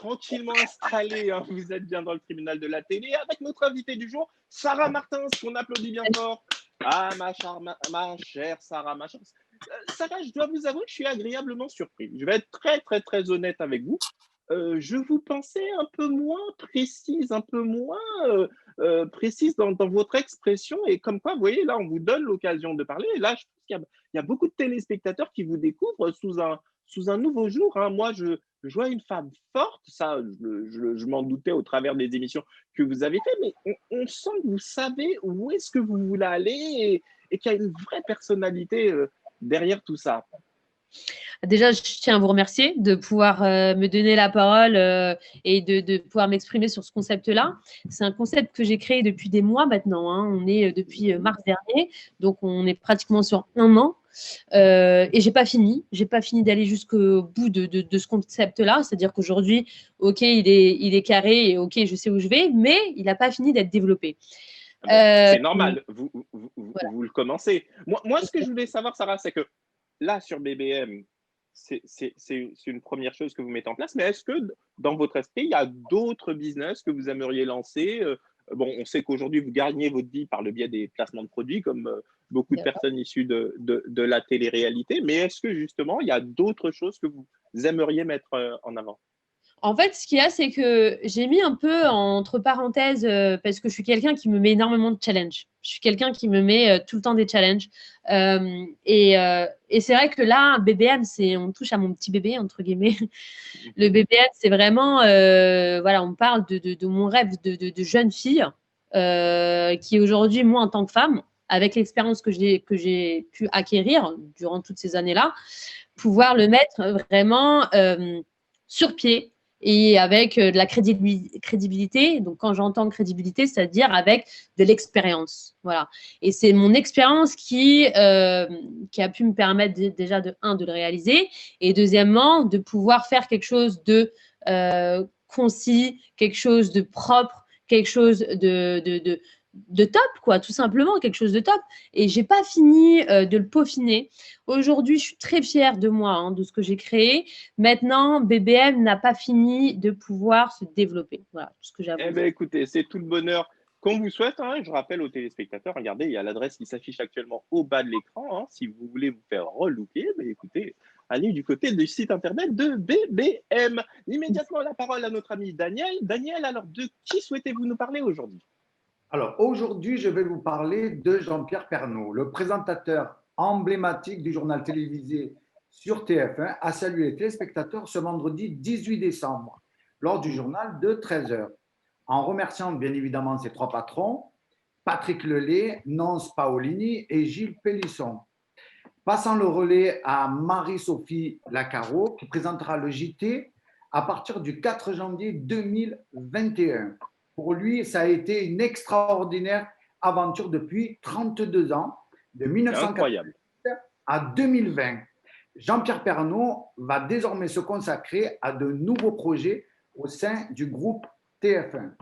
tranquillement installé, hein, vous êtes bien dans le tribunal de la télé avec notre invité du jour, Sarah Martins, qu'on applaudit bien fort. Ah, ma chère Sarah, ma chère. Sarah, je dois vous avouer que je suis agréablement surpris. Je vais être très, très, très honnête avec vous. Je vous pensais un peu moins précise, un peu moins précise dans votre expression. Et comme quoi, vous voyez, là, on vous donne l'occasion de parler. Et là, je pense qu'il y a beaucoup de téléspectateurs qui vous découvrent sous un nouveau jour. Hein. Moi, je vois une femme forte, ça, je m'en doutais au travers des émissions que vous avez fait, mais on sent que vous savez où est-ce que vous voulez aller et qu'il y a une vraie personnalité derrière tout ça. Déjà, je tiens à vous remercier de pouvoir me donner la parole et de pouvoir m'exprimer sur ce concept-là. C'est un concept que j'ai créé depuis des mois maintenant. Hein. On est depuis mars dernier, donc on est pratiquement sur un an. Et j'ai pas fini d'aller jusqu'au bout de ce concept-là. C'est-à-dire qu'aujourd'hui, ok, il est carré et ok, je sais où je vais, mais il n'a pas fini d'être développé. C'est normal, Voilà. vous le commencez. Moi, ce que je voulais savoir, Sarah, c'est que là, sur BBM, c'est une première chose que vous mettez en place, mais est-ce que dans votre esprit, il y a d'autres business que vous aimeriez lancer? Bon, on sait qu'aujourd'hui, vous gagnez votre vie par le biais des placements de produits, comme beaucoup de personnes issues de la télé-réalité, mais est-ce que justement, il y a d'autres choses que vous aimeriez mettre en avant? En fait, ce qu'il y a, c'est que j'ai mis un peu entre parenthèses parce que je suis quelqu'un qui me met énormément de challenges. Je suis quelqu'un qui me met tout le temps des challenges. Et c'est vrai que là, BBM, on touche à mon petit bébé, entre guillemets. Le BBM, c'est vraiment, voilà, on parle de mon rêve de jeune fille qui aujourd'hui, moi, en tant que femme, avec l'expérience que j'ai pu acquérir durant toutes ces années-là, pouvoir le mettre vraiment sur pied et avec de la crédibilité. Donc, quand j'entends crédibilité, c'est-à-dire avec de l'expérience. Voilà. Et c'est mon expérience qui a pu me permettre déjà de le réaliser et deuxièmement, de pouvoir faire quelque chose de concis, quelque chose de propre, quelque chose de top, quoi, tout simplement, quelque chose de top. Et j'ai pas fini de le peaufiner. Aujourd'hui, je suis très fière de moi, hein, de ce que j'ai créé. Maintenant, BBM n'a pas fini de pouvoir se développer. Voilà tout ce que j'ai à vous Eh dire. bien, écoutez, c'est tout le bonheur qu'on vous souhaite. Hein. Je rappelle aux téléspectateurs, regardez, il y a l'adresse qui s'affiche actuellement au bas de l'écran. Hein. Si vous voulez vous faire relooker, écoutez, allez du côté du site internet de BBM. Immédiatement la parole à notre ami Daniel. Daniel, alors de qui souhaitez-vous nous parler aujourd'hui? Alors aujourd'hui, je vais vous parler de Jean-Pierre Pernaut, le présentateur emblématique du journal télévisé sur TF1, a salué les téléspectateurs ce vendredi 18 décembre lors du journal de 13 heures, en remerciant bien évidemment ses trois patrons, Patrick Lelay, Nonce Paolini et Gilles Pélisson. Passant le relais à Marie-Sophie Lacaro, qui présentera le JT à partir du 4 janvier 2021. Pour lui, ça a été une extraordinaire aventure depuis 32 ans, de 1980 à 2020. Jean-Pierre Pernaut va désormais se consacrer à de nouveaux projets au sein du groupe TF1.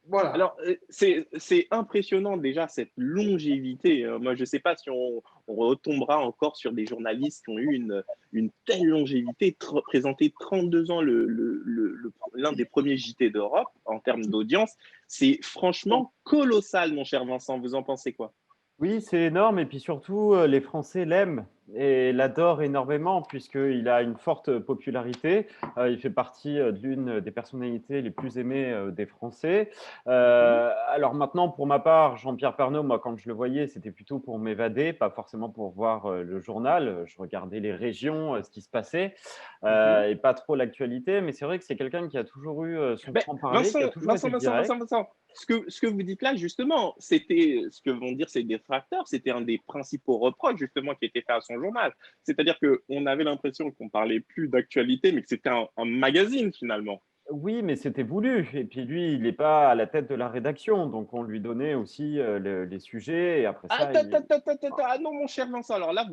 Voilà. Alors, c'est impressionnant déjà cette longévité. Moi, je ne sais pas si on retombera encore sur des journalistes qui ont eu une telle longévité, présenter 32 ans l'un des premiers JT d'Europe en termes d'audience. C'est franchement colossal, mon cher Vincent. Vous en pensez quoi? Oui, c'est énorme et puis surtout, les Français l'aiment et l'adorent énormément puisqu'il a une forte popularité. Il fait partie de l'une des personnalités les plus aimées des Français. Alors maintenant, pour ma part, Jean-Pierre Pernaut, moi, quand je le voyais, c'était plutôt pour m'évader, pas forcément pour voir le journal. Je regardais les régions, ce qui se passait et pas trop l'actualité. Mais c'est vrai que c'est quelqu'un qui a toujours eu son franc-parler, qui a toujours été direct. Vincent, ce que vous dites là, justement, c'était ce que vont dire ces détracteurs, c'était un des principaux reproches, justement, qui était fait à son journal. C'est-à-dire qu'on avait l'impression qu'on parlait plus d'actualité, mais que c'était un magazine, finalement. Oui, mais c'était voulu. Et puis lui, il n'est pas à la tête de la rédaction, donc on lui donnait aussi les sujets. Et après ça, Ah non, mon cher Vincent, alors là,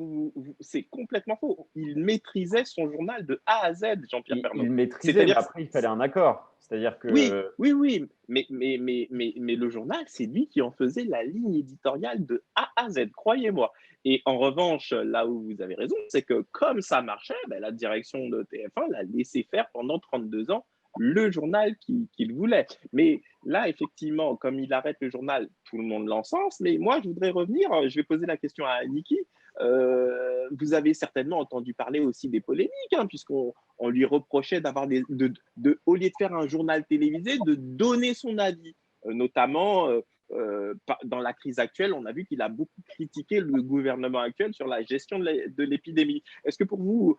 c'est complètement faux. Il maîtrisait son journal de A à Z, Jean-Pierre Pernaut. il maîtrisait, mais après, il fallait un accord. C'est-à-dire que Oui, mais le journal, c'est lui qui en faisait la ligne éditoriale de A à Z, croyez-moi. Et en revanche, là où vous avez raison, c'est que comme ça marchait, la direction de TF1 l'a laissé faire pendant 32 ans le journal qu'il voulait. Mais là, effectivement, comme il arrête le journal, tout le monde l'encense. Mais moi, je voudrais revenir, je vais poser la question à Niki. Vous avez certainement entendu parler aussi des polémiques, hein, puisqu'on lui reprochait d'avoir au lieu de faire un journal télévisé, de donner son avis, notamment dans la crise actuelle. On a vu qu'il a beaucoup critiqué le gouvernement actuel sur la gestion de l'épidémie. Est-ce que pour vous,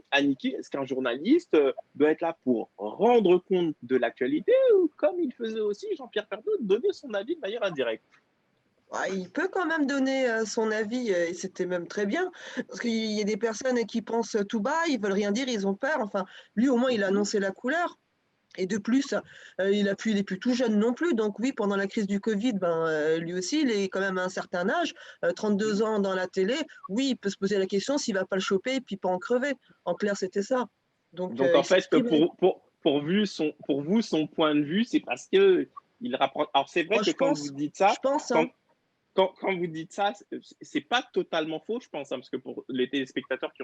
Aniki, est-ce qu'un journaliste doit être là pour rendre compte de l'actualité ou, comme il faisait aussi Jean-Pierre Pernaut, donner son avis de manière indirecte? Il peut quand même donner son avis, et c'était même très bien, parce qu'il y a des personnes qui pensent tout bas, ils veulent rien dire, ils ont peur. Enfin, lui, au moins, il a annoncé la couleur. Et de plus, il est plus tout jeune non plus. Donc oui, pendant la crise du Covid, lui aussi, il est quand même à un certain âge, 32 ans dans la télé. Oui, il peut se poser la question s'il ne va pas le choper et puis pas en crever. En clair, c'était ça. Donc en fait, pour vous, son point de vue, c'est parce qu'il rapproche. Alors c'est vrai que quand vous dites ça, quand vous dites ça, c'est pas totalement faux, je pense, hein, parce que pour les téléspectateurs qui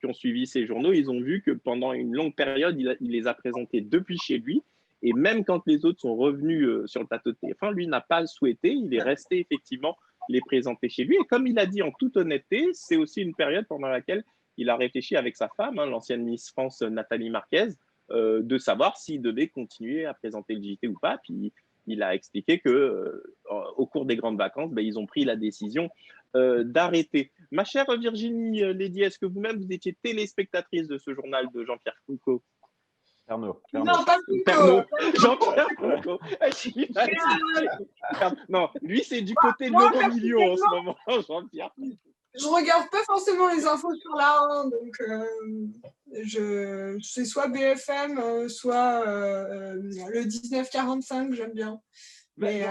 ont suivi ces journaux, ils ont vu que pendant une longue période, il les a présentés depuis chez lui. Et même quand les autres sont revenus sur le plateau de TF1, lui n'a pas souhaité. Il est resté effectivement les présenter chez lui. Et comme il a dit en toute honnêteté, c'est aussi une période pendant laquelle il a réfléchi avec sa femme, hein, l'ancienne Miss France Nathalie Marquez, de savoir s'il devait continuer à présenter le JT ou pas. Puis il a expliqué que au cours des grandes vacances, ils ont pris la décision d'arrêter. Ma chère Virginie Lady, est-ce que vous-même vous étiez téléspectatrice de ce journal de Jean-Pierre Foucault? Non, pas Foucault. Jean-Pierre Foucault. Non, lui c'est du côté de l'euro-million en ce moment, Jean-Pierre. Je regarde pas forcément les infos sur la 1, donc c'est soit BFM, soit le 1945, j'aime bien. Mais,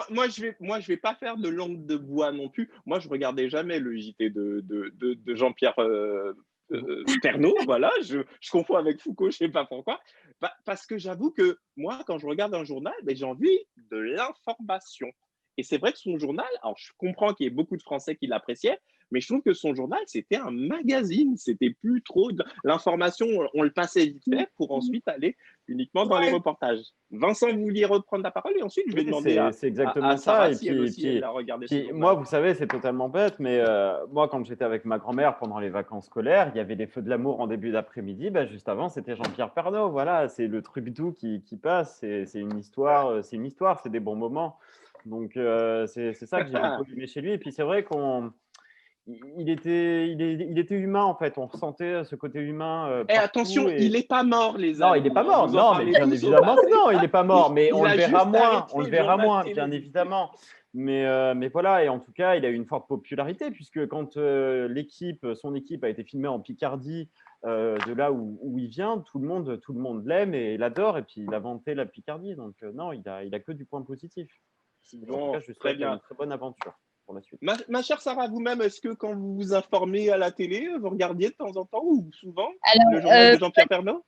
moi, je vais pas faire de langue de bois non plus. Moi, je regardais jamais le JT de Jean-Pierre Pernaut. Voilà, je confonds avec Foucault, je sais pas pourquoi. Parce que j'avoue que moi, quand je regarde un journal, j'ai envie de l'information. Et c'est vrai que son journal, alors je comprends qu'il y ait beaucoup de Français qui l'appréciaient, mais je trouve que son journal, c'était un magazine. C'était plus trop de l'information, on le passait vite fait pour ensuite aller uniquement dans les reportages. Vincent, vous vouliez reprendre la parole et ensuite je vais demander à Sarah si elle a regardé ce journal. Moi, vous savez, c'est totalement bête, mais moi, quand j'étais avec ma grand-mère pendant les vacances scolaires, il y avait les Feux de l'amour en début d'après-midi. Juste avant, c'était Jean-Pierre Pernaut. Voilà, c'est le truc doux qui passe. C'est une histoire, c'est des bons moments. Donc, c'est ça que j'ai beaucoup aimé chez lui. Et puis, c'est vrai il était humain, en fait. On ressentait ce côté humain. Attention, il n'est pas mort, les amis. Non, il n'est pas mort. Non, mais bien évidemment que non, il n'est pas mort. Mais on le verra moins. On le verra moins, bien évidemment. Mais voilà, et en tout cas, il a eu une forte popularité, puisque quand son équipe a été filmée en Picardie, de là où il vient, tout le monde l'aime et l'adore, et puis il a vanté la Picardie. Donc non, il a que du point positif. Bon, en tout cas, je souhaite une très bonne aventure pour la suite. Ma chère Sarah, vous-même, est-ce que quand vous vous informez à la télé, vous regardiez de temps en temps ou souvent le journal de Jean-Pierre Pernaut?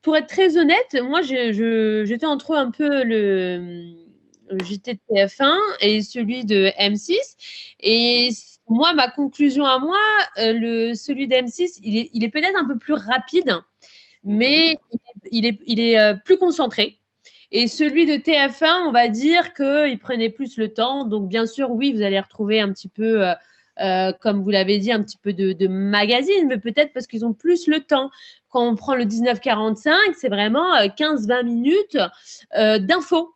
Pour être très honnête, moi, j'étais entre un peu le JT de TF1 et celui de M6. Et moi, ma conclusion à moi, celui de M6, il est peut-être un peu plus rapide, mais il est plus concentré. Et celui de TF1, on va dire qu'il prenait plus le temps. Donc, bien sûr, oui, vous allez retrouver un petit peu, comme vous l'avez dit, un petit peu de magazine, mais peut-être parce qu'ils ont plus le temps. Quand on prend le 1945, c'est vraiment 15-20 minutes d'infos.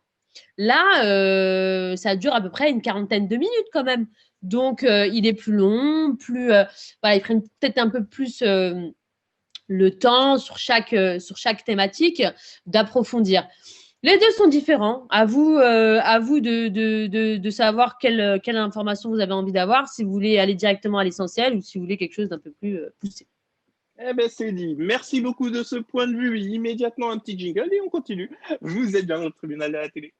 Là, ça dure à peu près une quarantaine de minutes quand même. Donc, il est plus long, ils prennent peut-être un peu plus le temps sur chaque thématique d'approfondir. Les deux sont différents. À vous de savoir quelle information vous avez envie d'avoir, si vous voulez aller directement à l'essentiel ou si vous voulez quelque chose d'un peu plus poussé. Eh bien, c'est dit. Merci beaucoup de ce point de vue. Immédiatement, un petit jingle et on continue. Vous êtes bien dans le tribunal de la télé.